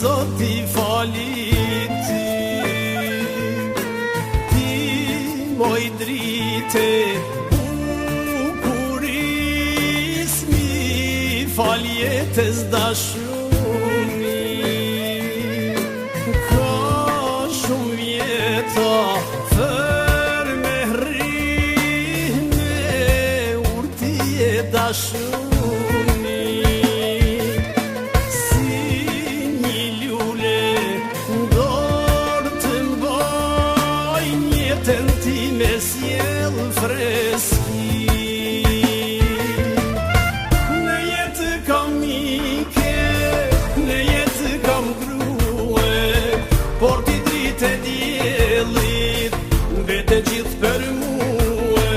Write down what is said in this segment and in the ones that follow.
Zot i faliti, ti moj drite bukuris, mi faljetes dashuri. Ka shumë vjeta fër me hri, me urtije dashuri. Me sjell freski, në jetë kam mike, në jetë kam grue, por ti dritë e diellit vete gjithë për mua.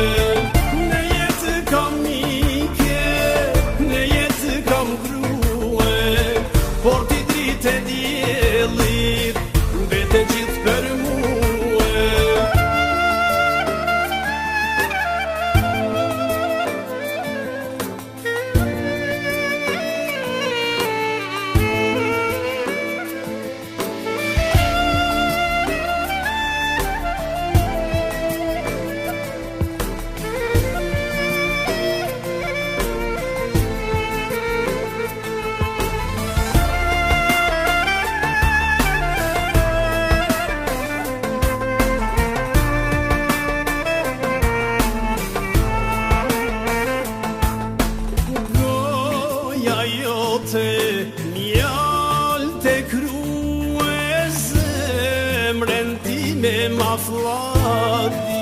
Në jetë kam mike, në jetë kam grue, por ti dritë e diellit vete gjithë për mua. Mjall të krue zemrën time ma flati,